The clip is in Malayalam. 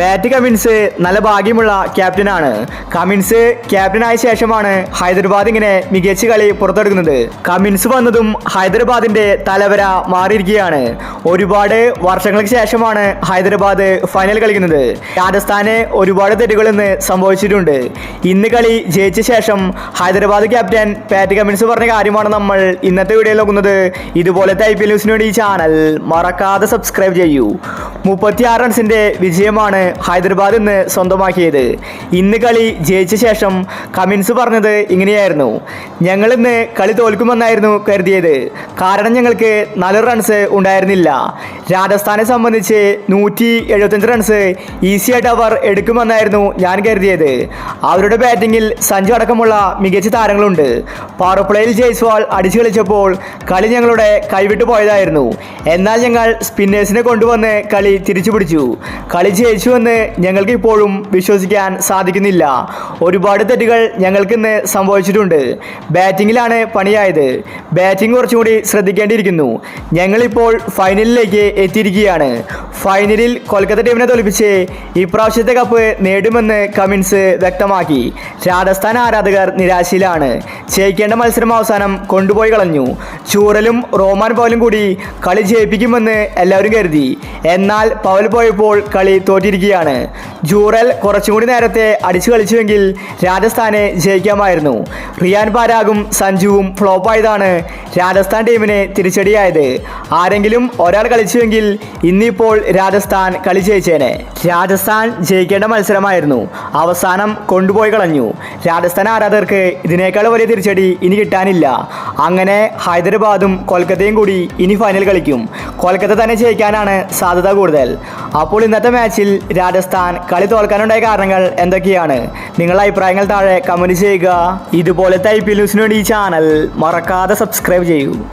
പാറ്റ് കമിൻസ് നല്ല ഭാഗ്യമുള്ള ക്യാപ്റ്റനാണ്. കമിൻസ് ക്യാപ്റ്റനായ ശേഷമാണ് ഹൈദരാബാദ് ഇങ്ങനെ മികച്ച കളി പുറത്തെടുക്കുന്നത്. കമിൻസ് വന്നതും ഹൈദരാബാദിന്റെ തലവര മാറിയിരിക്കുകയാണ്. ഒരുപാട് വർഷങ്ങൾക്ക് ശേഷമാണ് ഹൈദരാബാദ് ഫൈനൽ കളിക്കുന്നത്. രാജസ്ഥാന് ഒരുപാട് തെറ്റുകൾ ഇന്ന് സംഭവിച്ചിട്ടുണ്ട്. ഇന്ന് കളി ജയിച്ച ശേഷം ഹൈദരാബാദ് ക്യാപ്റ്റൻ പാറ്റ് കമിൻസ് പറഞ്ഞ കാര്യമാണ് നമ്മൾ ഇന്നത്തെ വീഡിയോയിൽ നോക്കുന്നത്. ഇതുപോലത്തെ IPL ന്യൂസിന് വേണ്ടി ഈ ചാനൽ മറക്കാതെ സബ്സ്ക്രൈബ് ചെയ്യൂ. 36 റൺസിന്റെ വിജയമാണ് ഹൈദരാബാദ് ഇന്ന് സ്വന്തമാക്കിയത്. ഇന്ന് കളി ജയിച്ച ശേഷം കമിൻസ് പറഞ്ഞത് ഇങ്ങനെയായിരുന്നു: ഞങ്ങൾ ഇന്ന് കളി തോൽക്കുമെന്നായിരുന്നു കരുതിയത്. കാരണം ഞങ്ങൾക്ക് 4 റൺസ് ഉണ്ടായിരുന്നില്ല. രാജസ്ഥാനെ സംബന്ധിച്ച് 175 റൺസ് ഈസി ആയിട്ട് അവർ എടുക്കുമെന്നായിരുന്നു ഞാൻ കരുതിയത്. അവരുടെ ബാറ്റിങ്ങിൽ സഞ്ജു അടക്കമുള്ള മികച്ച താരങ്ങളുണ്ട്. പവർ പ്ലേയിൽ ജയ്സ്വാൾ അടിച്ചു കളിച്ചപ്പോൾ കളി ഞങ്ങളുടെ കൈവിട്ടു പോയതായിരുന്നു. എന്നാൽ ഞങ്ങൾ സ്പിന്നേഴ്സിനെ കൊണ്ടുവന്ന് കളി തിരിച്ചു പിടിച്ചു. കളി ജയിച്ചുവെന്ന് ഞങ്ങൾക്ക് ഇപ്പോഴും വിശ്വസിക്കാൻ സാധിക്കുന്നില്ല. ഒരുപാട് തെറ്റുകൾ ഞങ്ങൾക്ക് ഇന്ന് സംഭവിച്ചിട്ടുണ്ട്. ബാറ്റിങ്ങിലാണ് പണിയായത്. ബാറ്റിംഗ് കുറച്ചുകൂടി ശ്രദ്ധിക്കേണ്ടിയിരിക്കുന്നു. ഞങ്ങളിപ്പോൾ ഫൈനലിലേക്ക് എത്തിയിരിക്കുകയാണ്. ഫൈനലിൽ കൊൽക്കത്ത ടീമിനെ തോൽപ്പിച്ച് ഇപ്രാവശ്യത്തെ കപ്പ് നേടുമെന്ന് കമിൻസ് വ്യക്തമാക്കി. രാജസ്ഥാൻ ആരാധകർ നിരാശയിലാണ്. ജയിക്കേണ്ട മത്സരം അവസാനം കൊണ്ടുപോയി കളഞ്ഞു. ചൂറലും റോമാൻ പൗലും കൂടി കളി ജയിപ്പിക്കുമെന്ന് എല്ലാവരും കരുതി. എന്നാൽ പൗൽ പോയപ്പോൾ കളി തോറ്റിരിക്കുകയാണ്. ജൂറൽ കുറച്ചും കൂടി നേരത്തെ അടിച്ചു കളിച്ചുവെങ്കിൽ രാജസ്ഥാനെ ജയിക്കാമായിരുന്നു. റിയാൻ പരാഗും സഞ്ജുവും ഫ്ലോപ്പായതാണ് രാജസ്ഥാൻ ടീമിന് തിരിച്ചടിയായത്. ആരെങ്കിലും ഒരാൾ കളിച്ചുവെങ്കിൽ ഇന്നിപ്പോൾ രാജസ്ഥാൻ കളി ജയിച്ചേനെ. രാജസ്ഥാൻ ജയിക്കേണ്ട മത്സരമായിരുന്നു. അവസാനം കൊണ്ടുപോയി കളഞ്ഞു. രാജസ്ഥാൻ ആരാധകർക്ക് ഇതിനേക്കാൾ വലിയ തിരിച്ചടി ഇനി കിട്ടാനില്ല. അങ്ങനെ ഹൈദരാബാദും കൊൽക്കത്തയും കൂടി ഇനി ഫൈനൽ കളിക്കും. കൊൽക്കത്ത തന്നെ ജയിക്കാനാണ് സാധ്യത കൂടുതൽ. അപ്പോൾ ഇന്നത്തെ മാച്ചിൽ രാജസ്ഥാൻ കളി തോൽക്കാനുണ്ടായ കാരണങ്ങൾ എന്തൊക്കെയാണ്? നിങ്ങളുടെ അഭിപ്രായങ്ങൾ താഴെ കമൻറ്റ് ചെയ്യുക. ഇതുപോലത്തെ IPL ന്യൂസിന് വേണ്ടി ഈ ചാനൽ മറക്കാതെ സബ്സ്ക്രൈബ് ചെയ്യൂ.